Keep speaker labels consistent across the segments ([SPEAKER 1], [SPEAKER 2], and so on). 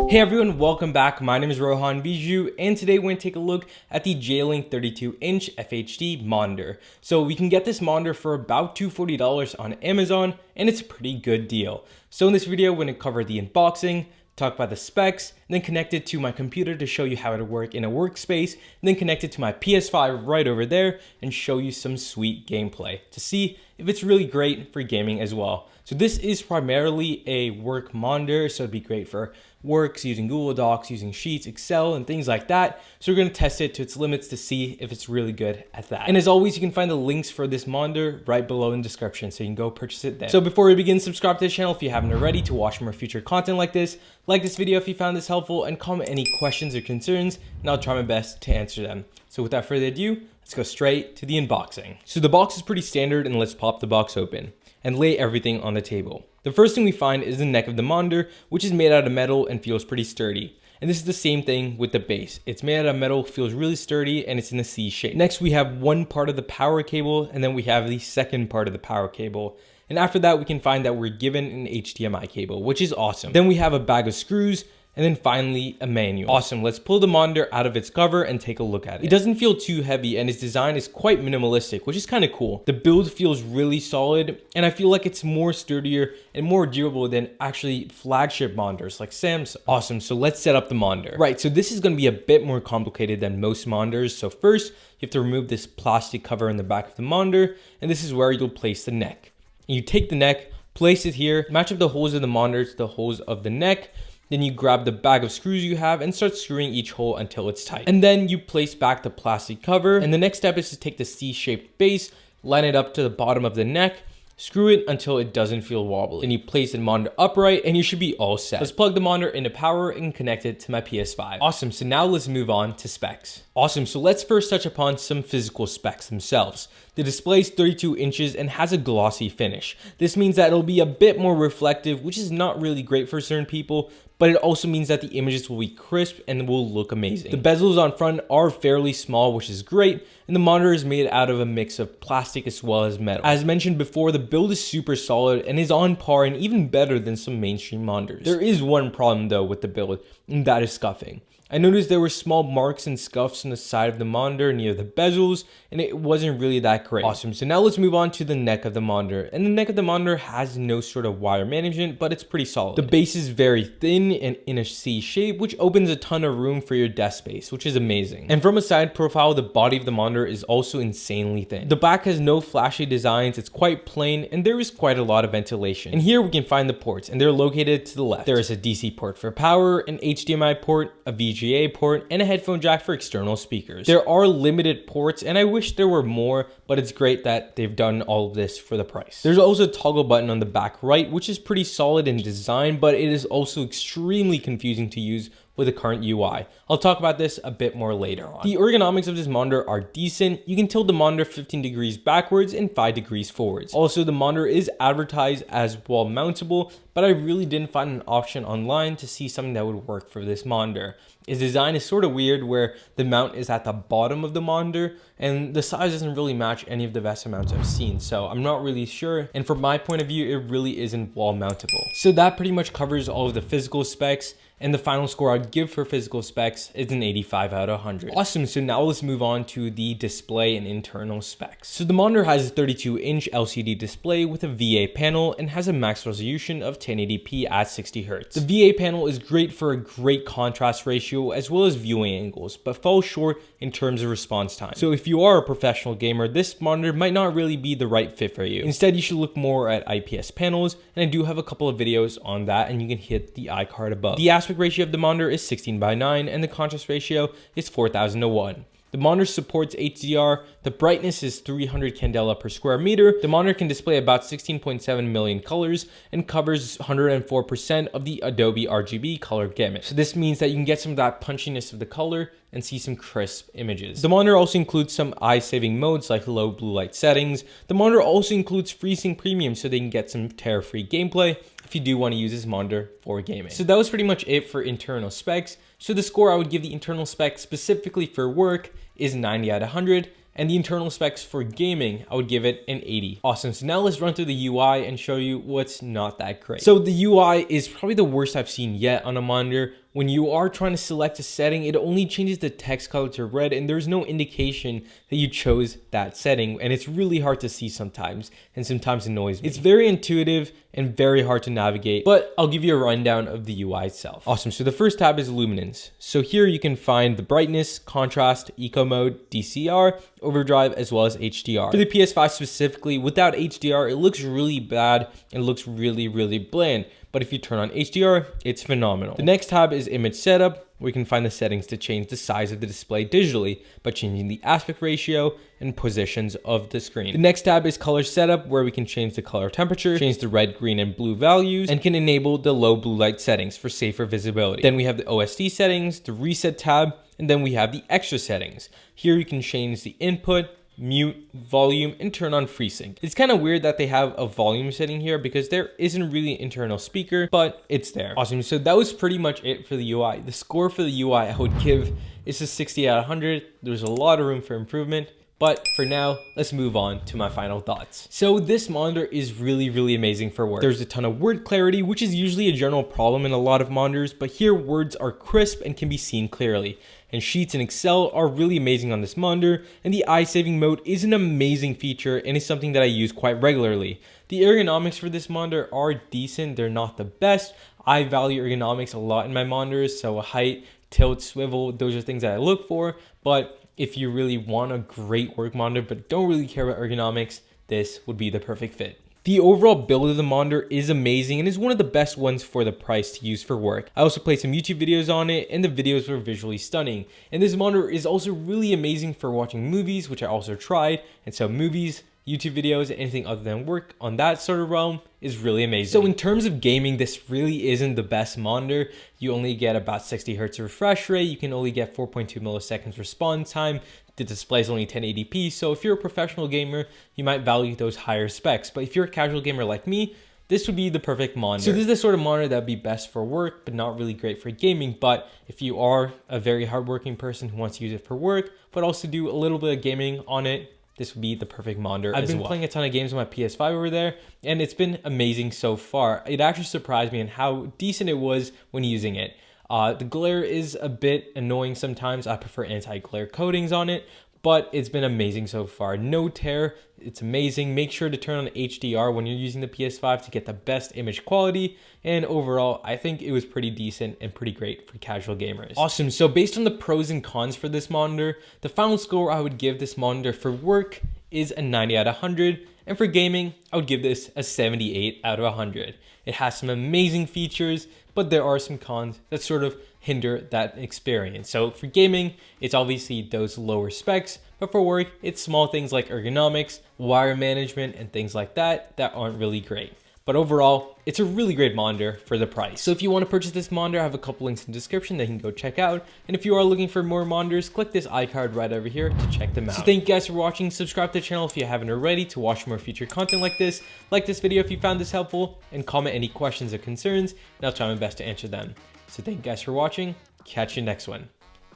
[SPEAKER 1] Hey everyone, welcome back. My name is Rohan Bijou, and today we're going to take a look at the JLink 32-inch FHD monitor. So we can get this monitor for about $240 on Amazon, and it's a pretty good deal. So in this video, we're going to cover the unboxing, talk about the specs, and then connect it to my computer to show you how it would work in a workspace, and then connect it to my PS5 right over there and show you some sweet gameplay to see if it's really great for gaming as well. So this is primarily a work monitor, so it'd be great for works, using Google Docs, using Sheets, Excel, and things like that. So we're going to test it to its limits to see if it's really good at that. And as always, you can find the links for this monitor right below in the description, so you can go purchase it there. So before we begin, subscribe to the channel if you haven't already to watch more future content like this. Like this video if you found this helpful, and comment any questions or concerns, and I'll try my best to answer them. So without further ado, let's go straight to the unboxing. So the box is pretty standard, and let's pop the box open and lay everything on the table. The first thing we find is the neck of the monitor, which is made out of metal and feels pretty sturdy. And this is the same thing with the base. It's made out of metal, feels really sturdy, and it's in a C shape. Next, we have one part of the power cable, and then we have the second part of the power cable. And after that, we can find that we're given an HDMI cable, which is awesome. Then we have a bag of screws, and then finally a manual. Awesome, let's pull the monitor out of its cover and take a look at it. It doesn't feel too heavy, and its design is quite minimalistic, which is kind of cool. The build feels really solid, and I feel like it's more sturdier and more durable than actually flagship monitors like Samsung. Awesome, so let's set up the monitor. Right, so this is gonna be a bit more complicated than most monitors. So first, you have to remove this plastic cover in the back of the monitor, and this is where you'll place the neck. And you take the neck, place it here, match up the holes of the monitor to the holes of the neck. Then you grab the bag of screws you have and start screwing each hole until it's tight. And then you place back the plastic cover. And the next step is to take the C-shaped base, line it up to the bottom of the neck, screw it until it doesn't feel wobbly. Then you place the monitor upright and you should be all set. Let's plug the monitor into power and connect it to my PS5. Awesome, so now let's move on to specs. Awesome, so let's first touch upon some physical specs themselves. The display is 32 inches and has a glossy finish. This means that it'll be a bit more reflective, which is not really great for certain people, but it also means that the images will be crisp and will look amazing. The bezels on front are fairly small, which is great, and the monitor is made out of a mix of plastic as well as metal. As mentioned before, the build is super solid and is on par and even better than some mainstream monitors. There is one problem though with the build, and that is scuffing. I noticed there were small marks and scuffs on the side of the monitor near the bezels, and it wasn't really that great. Awesome, so now let's move on to the neck of the monitor. And the neck of the monitor has no sort of wire management, but it's pretty solid. The base is very thin and in a C shape, which opens a ton of room for your desk space, which is amazing. And from a side profile, the body of the monitor is also insanely thin. The back has no flashy designs, it's quite plain, and there is quite a lot of ventilation. And here we can find the ports, and they're located to the left. There is a DC port for power, an HDMI port, a VGA port, and a headphone jack for external speakers. There are limited ports, and I wish there were more, but it's great that they've done all of this for the price. There's also a toggle button on the back right, which is pretty solid in design, but it is also extremely confusing to use with the current UI. I'll talk about this a bit more later on. The ergonomics of this monitor are decent. You can tilt the monitor 15 degrees backwards and 5 degrees forwards. Also, the monitor is advertised as wall mountable, but I really didn't find an option online to see something that would work for this monitor. Its design is sort of weird where the mount is at the bottom of the monitor and the size doesn't really match any of the VESA mounts I've seen, so I'm not really sure. And from my point of view, it really isn't wall mountable. So that pretty much covers all of the physical specs. And the final score I'd give for physical specs is an 85 out of 100. Awesome, so now let's move on to the display and internal specs. So the monitor has a 32-inch LCD display with a VA panel and has a max resolution of 1080p at 60 Hz. The VA panel is great for a great contrast ratio as well as viewing angles, but falls short in terms of response time. So if you are a professional gamer, this monitor might not really be the right fit for you. Instead, you should look more at IPS panels, and I do have a couple of videos on that, and you can hit the iCard above. The aspect ratio of the monitor is 16:9 and the contrast ratio is 4000:1. The monitor supports HDR, the brightness is 300 candela per square meter, the monitor can display about 16.7 million colors and covers 104% of the Adobe RGB color gamut. So this means that you can get some of that punchiness of the color and see some crisp images. The monitor also includes some eye-saving modes like low blue light settings. The monitor also includes FreeSync Premium so they can get some tear-free gameplay if you do want to use this monitor for gaming. So that was pretty much it for internal specs. So the score I would give the internal specs specifically for work is 90 out of 100, and the internal specs for gaming, I would give it an 80. Awesome, so now let's run through the UI and show you what's not that great. So the UI is probably the worst I've seen yet on a monitor, when you are trying to select a setting, it only changes the text color to red and there's no indication that you chose that setting, and it's really hard to see sometimes, and sometimes annoys me. It's very intuitive and very hard to navigate, but I'll give you a rundown of the UI itself. Awesome, so the first tab is luminance. So here you can find the brightness, contrast, eco mode, DCR, overdrive, as well as HDR. For the PS5 specifically, without HDR, it looks really bad and looks really bland. But if you turn on HDR, it's phenomenal. The next tab is image setup, where you can find the settings to change the size of the display digitally by changing the aspect ratio and positions of the screen. The next tab is color setup, where we can change the color temperature, change the red, green, and blue values, and can enable the low blue light settings for safer visibility. Then we have the OSD settings, the reset tab, and then we have the extra settings. Here you can change the input, mute, volume, and turn on FreeSync. It's kind of weird that they have a volume setting here because there isn't really an internal speaker, but it's there. Awesome, so that was pretty much it for the UI. The score for the UI I would give is a 60 out of 100. There's a lot of room for improvement, but for now, let's move on to my final thoughts. So this monitor is really amazing for work. There's a ton of word clarity, which is usually a general problem in a lot of monitors, but here words are crisp and can be seen clearly. And Sheets and Excel are really amazing on this monitor, and the eye saving mode is an amazing feature and is something that I use quite regularly. The ergonomics for this monitor are decent, they're not the best. I value ergonomics a lot in my monitors, so height, tilt, swivel, those are things that I look for, but if you really want a great work monitor but don't really care about ergonomics, this would be the perfect fit. The overall build of the monitor is amazing and is one of the best ones for the price to use for work. I also played some YouTube videos on it and the videos were visually stunning. And this monitor is also really amazing for watching movies, which I also tried. And so movies, YouTube videos, anything other than work on that sort of realm is really amazing. So in terms of gaming, this really isn't the best monitor. You only get about 60 Hz refresh rate. You can only get 4.2 milliseconds response time. The display is only 1080p, so if you're a professional gamer, you might value those higher specs. But if you're a casual gamer like me, this would be the perfect monitor. So this is the sort of monitor that would be best for work, but not really great for gaming. But if you are a very hardworking person who wants to use it for work, but also do a little bit of gaming on it, this would be the perfect monitor as well. I've been playing a ton of games on my PS5 over there, and it's been amazing so far. It actually surprised me on how decent it was when using it. The glare is a bit annoying sometimes. I prefer anti-glare coatings on it, but it's been amazing so far. No tear, it's amazing. Make sure to turn on HDR when you're using the PS5 to get the best image quality. And overall, I think it was pretty decent and pretty great for casual gamers. Awesome, so based on the pros and cons for this monitor, the final score I would give this monitor for work is a 90 out of 100. And for gaming, I would give this a 78 out of 100. It has some amazing features, but there are some cons that sort of hinder that experience. So for gaming, it's obviously those lower specs, but for work, it's small things like ergonomics, wire management, and things like that aren't really great. But overall, it's a really great monitor for the price. So if you want to purchase this monitor, I have a couple links in the description that you can go check out. And if you are looking for more monitors, click this iCard right over here to check them out. So thank you guys for watching. Subscribe to the channel if you haven't already to watch more future content like this. Like this video if you found this helpful, and comment any questions or concerns, and I'll try my best to answer them. So thank you guys for watching. Catch you next one.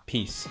[SPEAKER 1] Peace.